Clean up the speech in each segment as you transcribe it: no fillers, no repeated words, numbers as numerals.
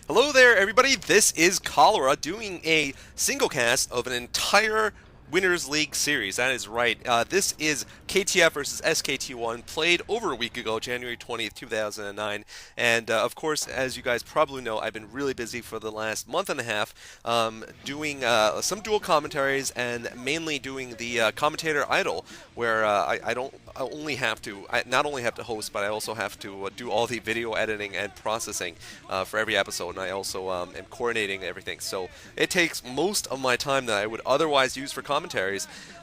Hello there, everybody. This is Cholera doing a single cast of an entire Winners League series. That is right. This is KTF versus SKT1, played over a week ago, January 20th, 2009. And of course, as you guys probably know, I've been really busy for the last month and a half doing some dual commentaries and mainly doing the commentator idol, where I only have to, I not only have to host, but I also have to do all the video editing and processing for every episode, and I also am coordinating everything. So it takes most of my time that I would otherwise use for commentaries.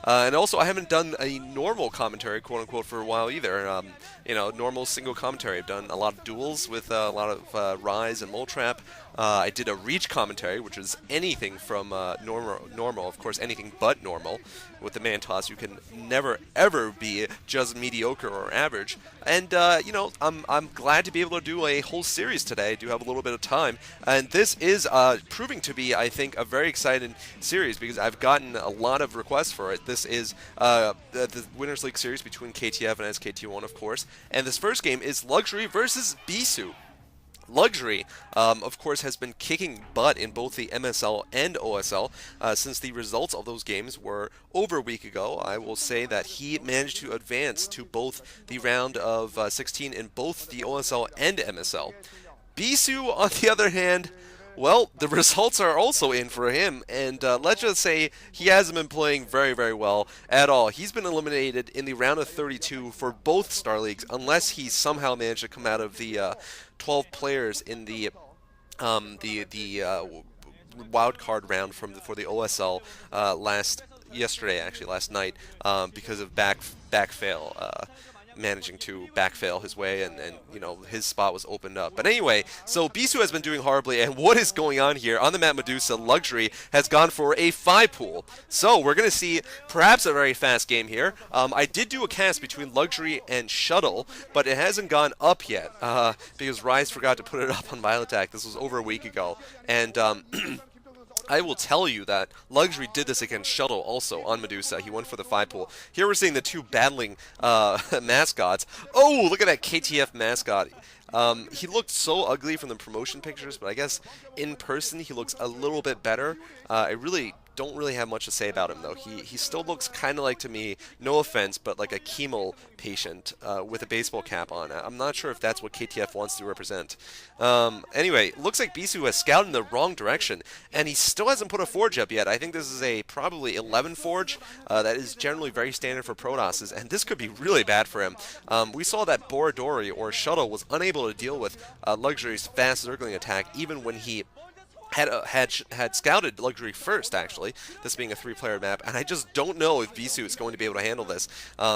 And also, I haven't done a normal commentary, quote unquote, for a while either. Normal single commentary. I've done a lot of duels with a lot of Rise and Mole Trap. I did a Reach commentary, which is anything from normal, of course, anything but normal. With the Mantos, you can never ever be just mediocre or average. And I'm glad to be able to do a whole series today. I do have a little bit of time, and this is proving to be, I think, a very exciting series because I've gotten a lot of requests for it. This is the Winners League series between KTF and SKT1, of course. And this first game is Luxury versus Bisu. Luxury, of course, has been kicking butt in both the MSL and OSL since the results of those games were over a week ago. I will say that he managed to advance to both the round of 16 in both the OSL and MSL. Bisu, on the other hand, well, the results are also in for him, and let's just say he hasn't been playing very, very well at all. He's been eliminated in the round of 32 for both Star Leagues, unless he somehow managed to come out of the 12 players in the wild card round for the OSL last night, because of back fail. Managing to backfail his way, and his spot was opened up. But anyway, so Bisu has been doing horribly, and what is going on here? On the map Medusa, Luxury has gone for a 5-pool. So we're going to see perhaps a very fast game here. I did do a cast between Luxury and Shuttle, but it hasn't gone up yet because Rise forgot to put it up on Violet Attack. This was over a week ago, and I will tell you that Luxury did this against Shuttle also on Medusa. He went for the 5-pool. Here we're seeing the two battling mascots. Oh, look at that KTF mascot. He looked so ugly from the promotion pictures, but I guess in person he looks a little bit better. I really don't really have much to say about him, though. He still looks kind of like, to me, no offense, but like a chemo patient with a baseball cap on. I'm not sure if that's what KTF wants to represent. Anyway, looks like Bisu has scouted in the wrong direction, and he still hasn't put a forge up yet. I think this is a probably 11 forge. That is generally very standard for Protosses, and this could be really bad for him. We saw that Borodori, or Shuttle, was unable to deal with Luxury's fast Zergling attack, even when he had scouted Luxury first, actually, this being a 3-player map, and I just don't know if Bisu is going to be able to handle this,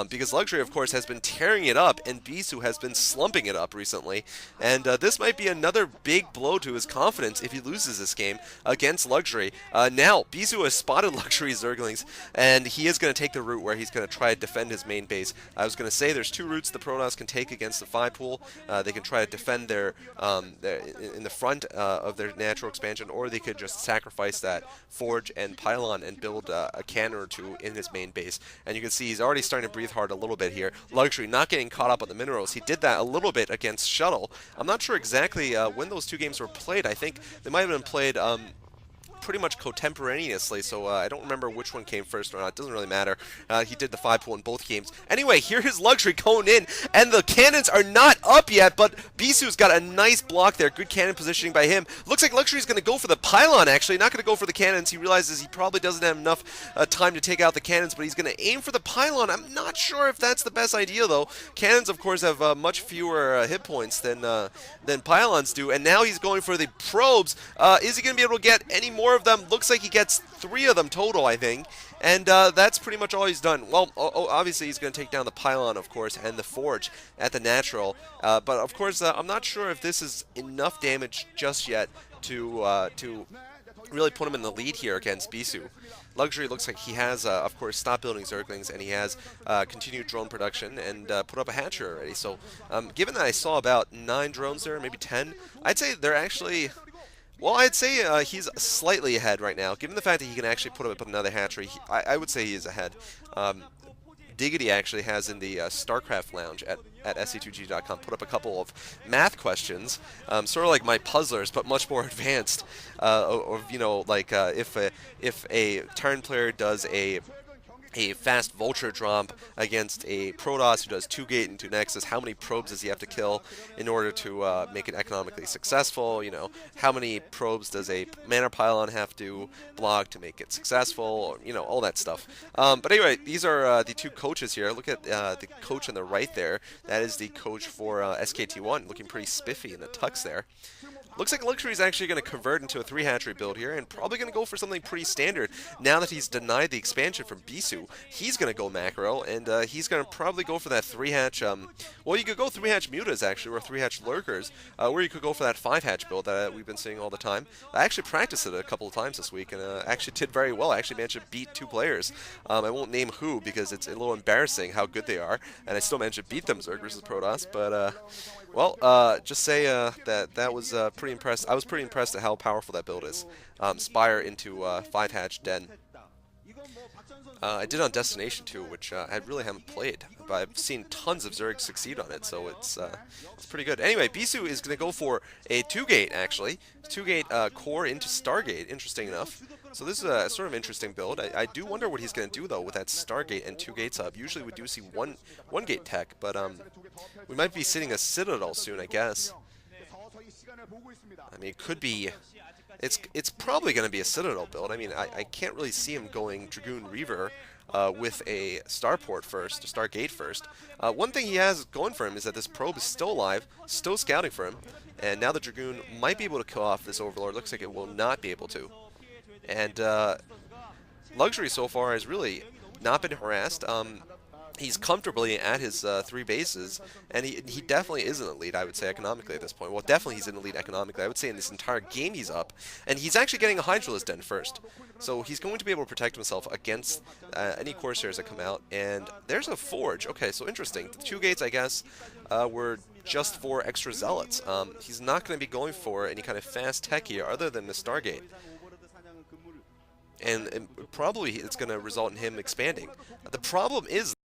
because Luxury, of course, has been tearing it up, and Bisu has been slumping it up recently, and this might be another big blow to his confidence if he loses this game against Luxury. Now, Bisu has spotted Luxury's Zerglings, and he is going to take the route where he's going to try to defend his main base. I was going to say there's 2 routes the Protoss can take against the 5-pool. They can try to defend their in the front of their natural expansion, or they could just sacrifice that forge and pylon and build a cannon or 2 in his main base. And you can see he's already starting to breathe hard a little bit here. Luxury not getting caught up on the minerals. He did that a little bit against Shuttle. I'm not sure exactly when those 2 games were played. I think they might have been played pretty much contemporaneously, so I don't remember which one came first or not. It doesn't really matter. He did the 5-pool in both games. Anyway, here is Luxury going in, and the cannons are not up yet, but Bisu's got a nice block there. Good cannon positioning by him. Looks like Luxury's going to go for the pylon, actually. Not going to go for the cannons. He realizes he probably doesn't have enough time to take out the cannons, but he's going to aim for the pylon. I'm not sure if that's the best idea, though. Cannons, of course, have much fewer hit points than pylons do, and now he's going for the probes. Is he going to be able to get any more of them? Looks like he gets 3 of them total, I think, and that's pretty much all he's done. Well, obviously he's going to take down the pylon, of course, and the forge at the natural, but of course I'm not sure if this is enough damage just yet to really put him in the lead here against Bisu. Luxury looks like he has, of course, stopped building Zerglings, and he has continued drone production and put up a hatchery already. So given that I saw about 9 drones there, maybe 10, I'd say they're actually... Well, I'd say he's slightly ahead right now. Given the fact that he can actually put up another hatchery, I would say he is ahead. Diggity actually has in the StarCraft Lounge at at SC2G.com put up a couple of math questions, sort of like my puzzlers, but much more advanced. You know, like if a turn player does a fast vulture drop against a Protoss who does 2-gate and 2 Nexus, how many probes does he have to kill in order to make it economically successful? You know, how many probes does a mana pylon have to block to make it successful? Or, you know, all that stuff. But anyway, these are the two coaches here. Look at the coach on the right there. That is the coach for SKT1, looking pretty spiffy in the tux there. Looks like Luxury is actually going to convert into a 3-hatchery build here, and probably going to go for something pretty standard. Now that he's denied the expansion from Bisu, he's going to go macro, and he's going to probably go for that 3-hatch, well, you could go 3-hatch mutas, actually, or 3-hatch lurkers, or you could go for that 5-hatch build that we've been seeing all the time. I actually practiced it a couple of times this week, and actually did very well. I actually managed to beat 2 players. I won't name who, because it's a little embarrassing how good they are, and I still managed to beat them, Zerg versus Protoss, but, well, just say that was pretty impressed. I was pretty impressed at how powerful that build is. Spire into 5-hatch Den. I did on Destination 2, which I really haven't played, but I've seen tons of Zerg succeed on it, so it's pretty good. Anyway, Bisu is going to go for a 2-gate, actually. 2-gate core into Stargate, interesting enough. So this is a sort of interesting build. I do wonder what he's going to do, though, with that Stargate and 2-gates up. Usually we do see one-gate tech, but we might be seeing a Citadel soon, I guess. I mean, it could be... It's probably going to be a Citadel build. I mean, I can't really see him going Dragoon Reaver with a Starport first, a Stargate first. One thing he has going for him is that this probe is still alive, still scouting for him, and now the Dragoon might be able to kill off this Overlord. Looks like it will not be able to. And Luxury so far has really not been harassed. He's comfortably at his 3 bases, and he definitely is an elite, I would say, economically at this point. Well, definitely he's an elite economically. I would say in this entire game he's up, and he's actually getting a Hydralisk Den first. So he's going to be able to protect himself against any Corsairs that come out, and there's a Forge. Okay, so interesting. The 2 gates, I guess, were just for extra Zealots. He's not going to be going for any kind of fast tech here other than the Stargate. And probably it's going to result in him expanding. The problem is